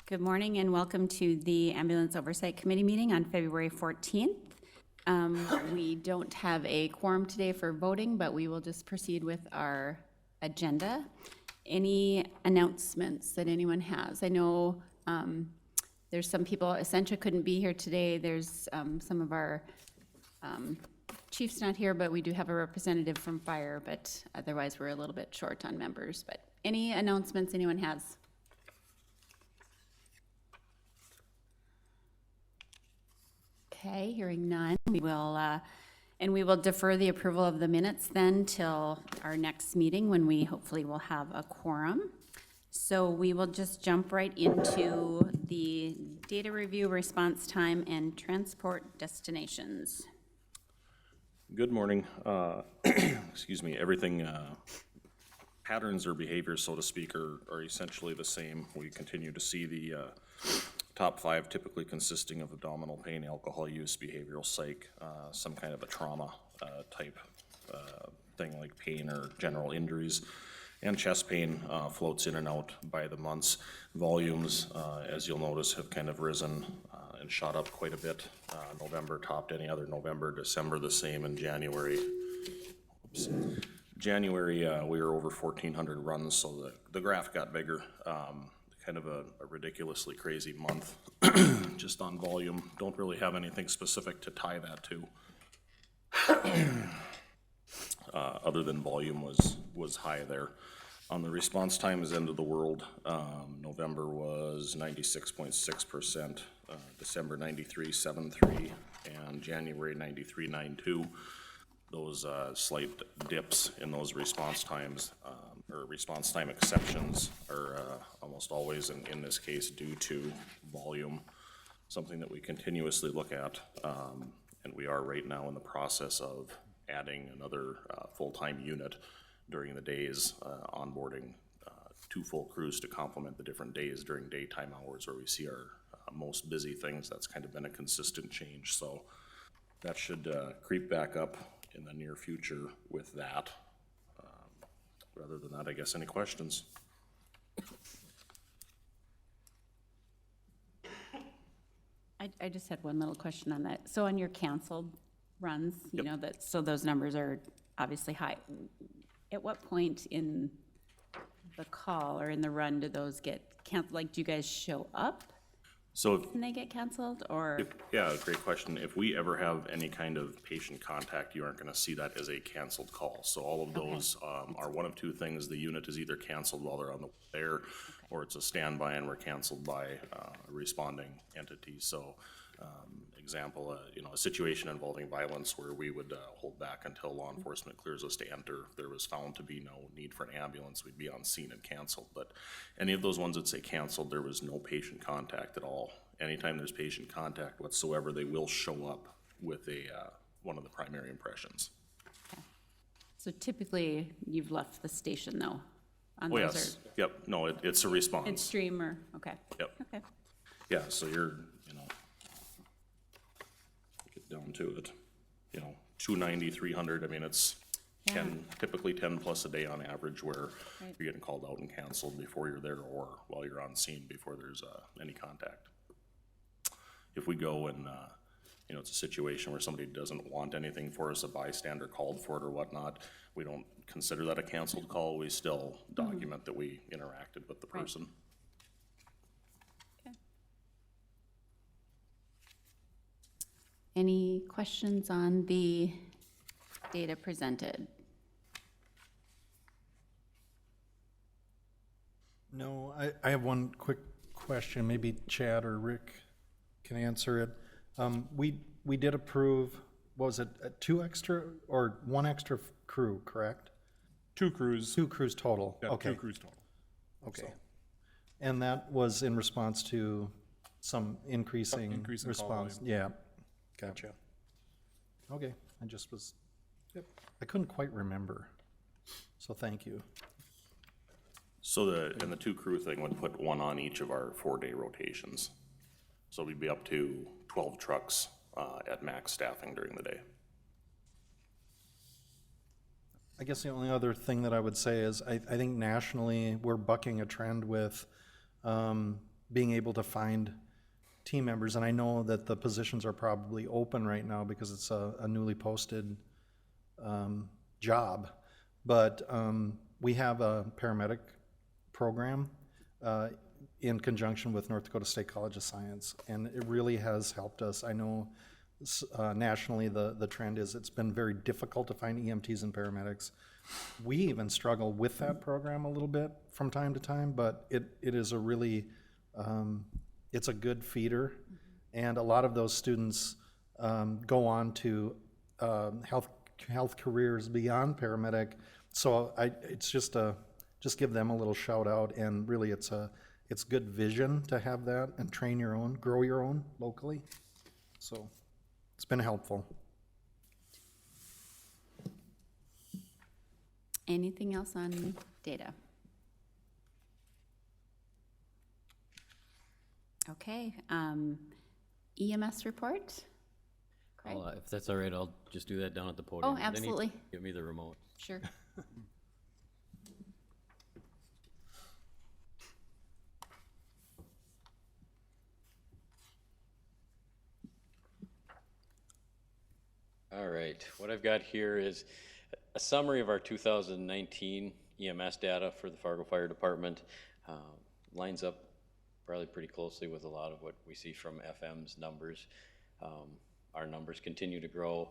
Good morning and welcome to the Ambulance Oversight Committee meeting on February 14th. We don't have a quorum today for voting, but we will just proceed with our agenda. Any announcements that anyone has? I know there's some people, Essentia couldn't be here today. There's some of our chiefs not here, but we do have a representative from fire, but otherwise we're a little bit short on members. But any announcements anyone has? Okay, hearing none, we will defer the approval of the minutes then till our next meeting when we hopefully will have a quorum. So we will just jump right into the data review, response time, and transport destinations. Good morning. Excuse me. Everything, patterns or behaviors, so to speak, are essentially the same. We continue to see the top 5 typically consisting of abdominal pain, alcohol use, behavioral psych, some kind of a trauma type thing like pain or general injuries, and chest pain floats in and out by the months. Volumes, as you'll notice, have kind of risen and shot up quite a bit. November topped any other November, December the same, and January. January we were over 1,400 runs, so the graph got bigger. Kind of a ridiculously crazy month just on volume. Don't really have anything specific to tie that to other than volume was high there. On the response times end of the world, November was 96.6%, December 93.73, and January 93.92. Those slight dips in those response times or response time exceptions are almost always in this case due to volume, something that we continuously look at, and we are right now in the process of adding another full-time unit during the days, onboarding 2 full crews to complement the different days during daytime hours where we see our most busy things. That's kind of been a consistent change, so that should creep back up in the near future with that. Rather than that, I guess, any questions? I just had one little question on that. So on your canceled runs, you know, so those numbers are obviously high. At what point in the call or in the run do those get canceled? Like, do you guys show up? So Can they get canceled or? yeah, great question. If we ever have any kind of patient contact, you aren't going to see that as a canceled call. So all of those are one of 2 things. The unit is either canceled while they're on the way there, or it's a standby and we're canceled by a responding entity. So example, you know, a situation involving violence where we would hold back until law enforcement clears us to enter. If there was found to be no need for an ambulance, we'd be on scene and canceled. But any of those ones that say canceled, there was no patient contact at all. Anytime there's patient contact whatsoever, they will show up with a one of the primary impressions. Okay. So typically you've left the station though? On Oh, those yes. Yep. No, it's a response. It's stream or, okay. Yep. Okay. Yeah, so you're, you know, get down to it, you know, 290, 300. I mean, it's 10, typically 10 plus a day on average where you're getting called out and canceled before you're there or while you're on scene before there's any contact. If we go and, you know, it's a situation where somebody doesn't want anything for us, a bystander called for it or whatnot, we don't consider that a canceled call. We still document that we interacted with the person. Okay. Any questions on the data presented? No, I have one quick question. Maybe Chad or Rick can answer it. We did approve, what was it, 2 extra or 1 extra crew, correct? 2 crews. 2 crews total. Yeah, okay. 2 crews total. Okay. So, and that was in response to some increasing increase in call response. volume. Yeah, gotcha. Okay, I just was, I couldn't quite remember. So thank you. So the 2 crew thing would put 1 on each of our 4-day rotations. So we'd be up to 12 trucks at max staffing during the day. I guess the only other thing that I would say is I think nationally we're bucking a trend with being able to find team members, and I know that the positions are probably open right now because it's a newly posted job, but we have a paramedic program in conjunction with North Dakota State College of Science, and it really has helped us. I know nationally the trend is it's been very difficult to find EMTs and paramedics. We even struggle with that program a little bit from time to time, but it is a really, it's a good feeder, and a lot of those students go on to health careers beyond paramedic. So it's just give them a little shout out, and really it's good vision to have that and train your own, grow your own locally. So it's been helpful. Anything else on data? Okay, EMS report? Craig? If that's all right, I'll just do that down at the podium. Oh, absolutely. Give me the remote. Sure. All right, what I've got here is a summary of our 2019 EMS data for the Fargo Fire Department. Lines up probably pretty closely with a lot of what we see from FM's numbers. Our numbers continue to grow.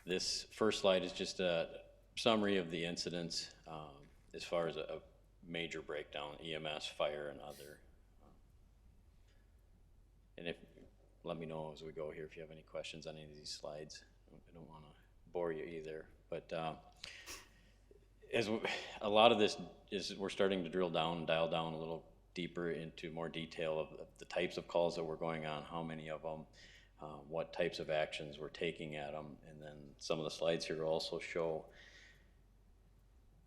This first slide is just a summary of the incidents as far as a major breakdown, EMS, fire, and other. And let me know as we go here if you have any questions on any of these slides. I don't want to bore you either, but a lot of this is we're starting to drill down and dial down a little deeper into more detail of the types of calls that were going on, how many of them, what types of actions we're taking at them, and then some of the slides here also show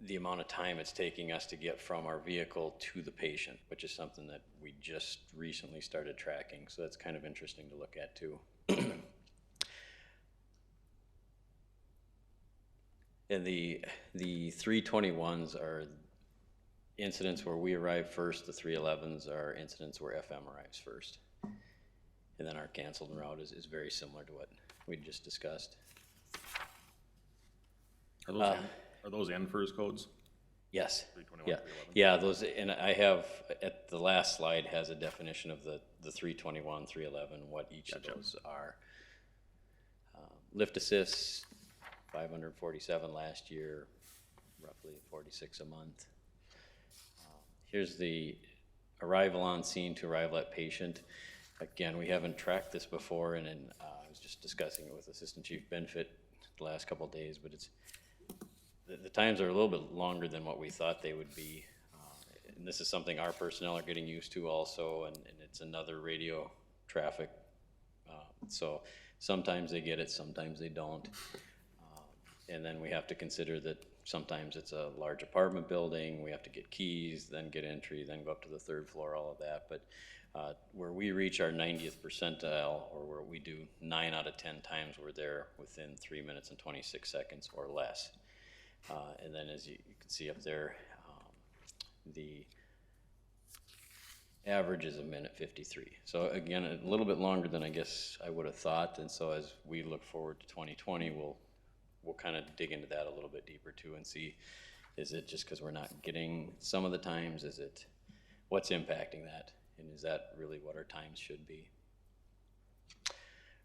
the amount of time it's taking us to get from our vehicle to the patient, which is something that we just recently started tracking, so that's kind of interesting to look at too. And the 321s are incidents where we arrive first. The 311s are incidents where FM arrives first. And then our canceled route is very similar to what we just discussed. Are those NFIRS codes? Yes. 321, Yeah. 311? Yeah, those, and I have, at the last slide has a definition of the 321, 311, what each Gotcha. of those are. Lift assists, 547 last year, roughly 46 a month. Here's the arrival on scene to arrival at patient. Again, we haven't tracked this before, and I was just discussing it with Assistant Chief Benfit the last couple of days, but it's the times are a little bit longer than what we thought they would be. And this is something our personnel are getting used to also, and it's another radio traffic. So sometimes they get it, sometimes they don't. And then we have to consider that sometimes it's a large apartment building, we have to get keys, then get entry, then go up to the third floor, all of that. But where we reach our 90th percentile, or where we do 9 out of 10 times, we're there within 3 minutes and 26 seconds or less. And then as you can see up there, the average is 1:53. So again, a little bit longer than I guess I would have thought. And so as we look forward to 2020, we'll kind of dig into that a little bit deeper too and see, is it just because we're not getting some of the times? Is it what's impacting that? And is that really what our times should be?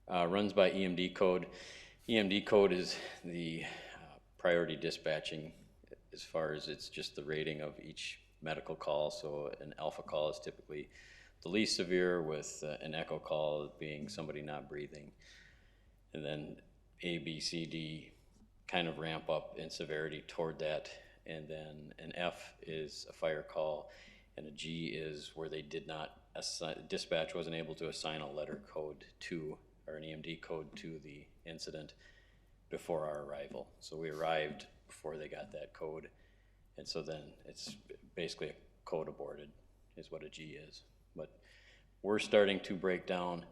Runs by EMD code. EMD code is the priority dispatching as far as it's just the rating of each medical call. So an alpha call is typically the least severe, with an echo call being somebody not breathing. And then A, B, C, D kind of ramp up in severity toward that. And then an F is a fire call, and a G is where they did not assign, dispatch wasn't able to assign a letter code to, or an EMD code to the incident before our arrival. So we arrived before they got that code. And so then it's basically a code aborted is what a G is. But we're starting to break down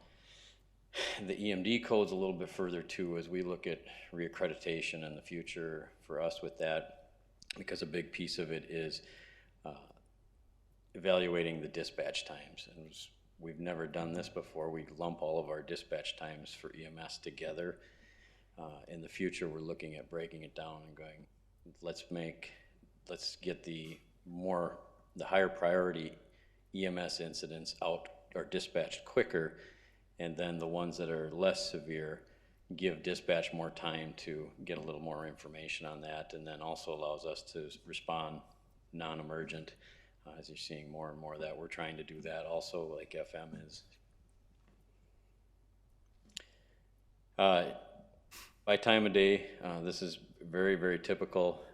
the EMD codes a little bit further too, as we look at reaccreditation in the future for us with that, because a big piece of it is evaluating the dispatch times. And we've never done this before. We lump all of our dispatch times for EMS together. In the future, we're looking at breaking it down and going, let's get the higher priority EMS incidents out or dispatched quicker, and then the ones that are less severe, give dispatch more time to get a little more information on that, and then also allows us to respond non-emergent, as you're seeing more and more of that. We're trying to do that also, like FM is. By time of day, this is very, very typical.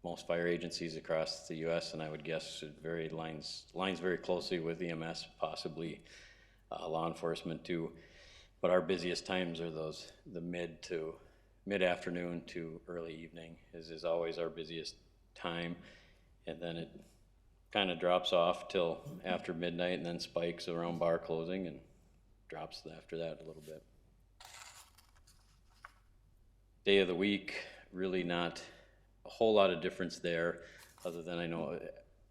Most fire agencies across the U.S., and I would guess it lines very closely with EMS, possibly law enforcement too. But our busiest times are the mid-afternoon to early evening is always our busiest time, and then it kind of drops off till after midnight, and then spikes around bar closing and drops after that a little bit. Day of the week, really not a whole lot of difference there, other than I know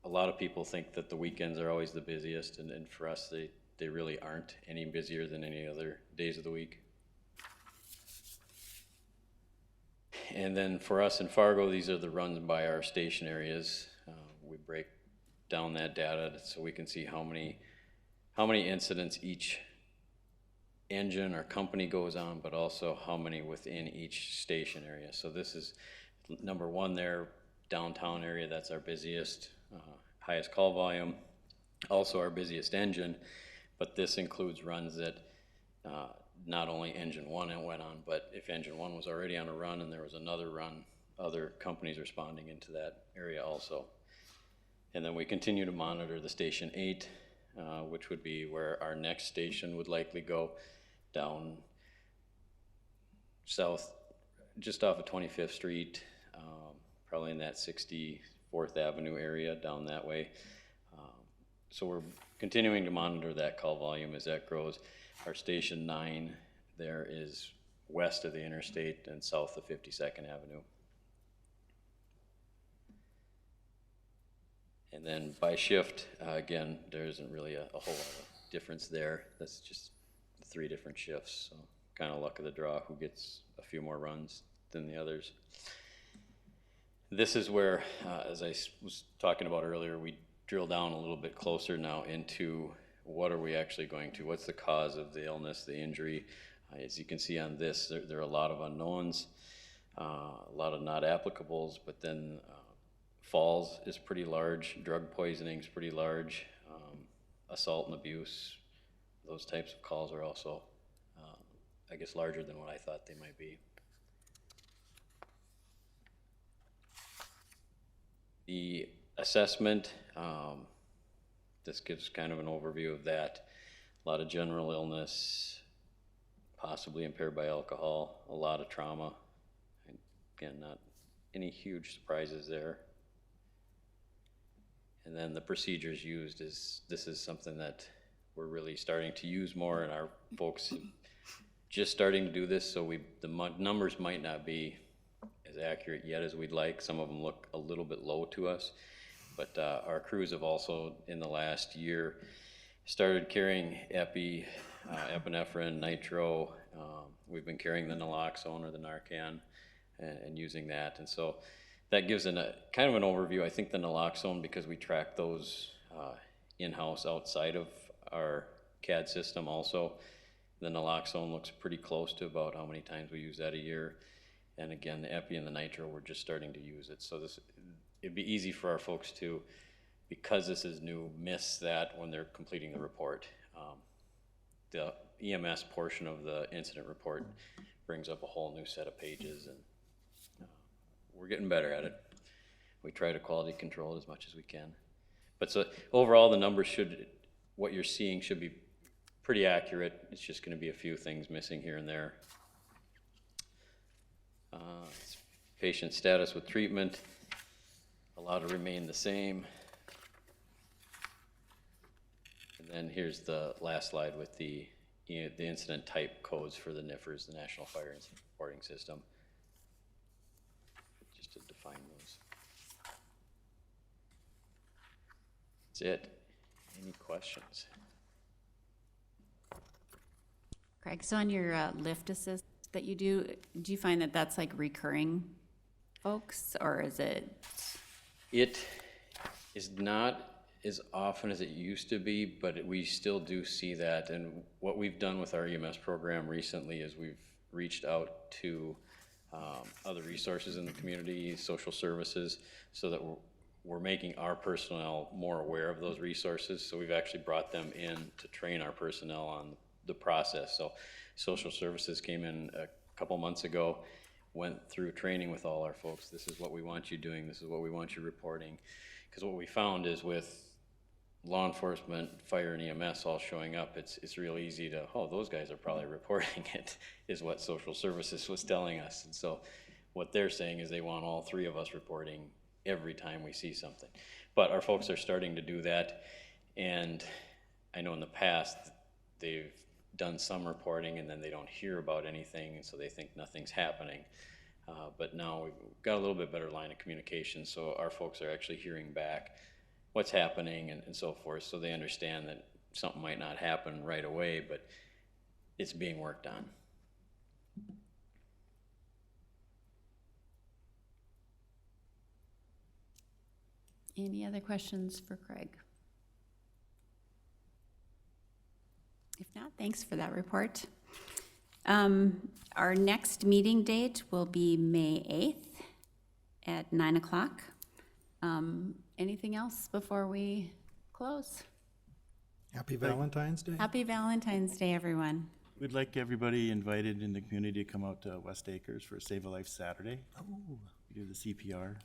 a lot of people think that the weekends are always the busiest, and for us they really aren't any busier than any other days of the week. And then for us in Fargo, these are the runs by our station areas. We break down that data so we can see how many incidents each engine or company goes on, but also how many within each station area. So this is number one there, downtown area, that's our busiest, highest call volume, also our busiest engine, but this includes runs that not only engine one went on, but if engine one was already on a run and there was another run, other companies responding into that area also. And then we continue to monitor the station 8, which would be where our next station would likely go, down south, just off of 25th Street, probably in that 64th Avenue area down that way. So we're continuing to monitor that call volume as that grows. Our station 9 there is west of the interstate and south of 52nd Avenue. And then by shift, again, there isn't really a whole lot of difference there. That's just 3 different shifts, so kind of luck of the draw who gets a few more runs than the others. This is where, as I was talking about earlier, we drill down a little bit closer now into what are we actually going to, what's the cause of the illness, the injury. As you can see on this, there are a lot of unknowns, a lot of not applicables, but then falls is pretty large, drug poisoning is pretty large, assault and abuse, those types of calls are also, I guess, larger than what I thought they might be. The assessment, this gives kind of an overview of that. A lot of general illness, possibly impaired by alcohol, a lot of trauma. And again, not any huge surprises there. And then the procedures used this is something that we're really starting to use more, and our folks just starting to do this, so the numbers might not be as accurate yet as we'd like. Some of them look a little bit low to us, but our crews have also in the last year started carrying epinephrine, nitro. We've been carrying the naloxone or the Narcan and using that, and so that gives kind of an overview. I think the naloxone, because we track those in-house outside of our CAD system also, the naloxone looks pretty close to about how many times we use that a year. And again, the epi and the nitro, we're just starting to use it. So it'd be easy for our folks to, because this is new, miss that when they're completing the report. The EMS portion of the incident report brings up a whole new set of pages, and we're getting better at it. We try to quality control as much as we can. But so overall, the numbers what you're seeing should be pretty accurate. It's just going to be a few things missing here and there. Patient status with treatment, allowed to remain the same. And then here's the last slide with the incident type codes for the NIFRS, the National Fire Incident Reporting System, just to define those. That's it. Any questions? Craig, so on your lift assist that you do you find that that's like recurring folks, or is it? It is not as often as it used to be, but we still do see that. And what we've done with our EMS program recently is we've reached out to other resources in the community, social services, so that we're making our personnel more aware of those resources. So we've actually brought them in to train our personnel on the process. So social services came in a couple months ago, went through training with all our folks. This is what we want you doing. This is what we want you reporting. Because what we found is with law enforcement, fire, and EMS all showing up, it's real easy to, oh, those guys are probably reporting it, is what social services was telling us. And so what they're saying is they want all three of us reporting every time we see something. But our folks are starting to do that, and I know in the past they've done some reporting and then they don't hear about anything, and so they think nothing's happening. But now we've got a little bit better line of communication, so our folks are actually hearing back what's happening and so forth, so they understand that something might not happen right away, but it's being worked on. Any other questions for Craig? If not, thanks for that report. Our next meeting date will be May 8th at 9 o'clock. Anything else before we close? Happy Valentine's Day. Happy Valentine's Day, everyone. We'd like everybody invited in the community to come out to West Acres for Save a Life Saturday. Oh, We do the CPR.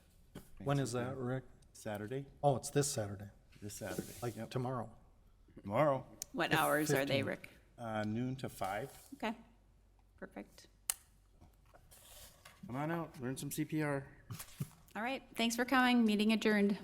when is that, Rick? Saturday, Oh, it's this Saturday, this Saturday. like Yep. tomorrow. Tomorrow, What hours are they, 15th. Rick? noon to 5. Okay, perfect. Come on out, learn some CPR. All right, thanks for coming. Meeting adjourned.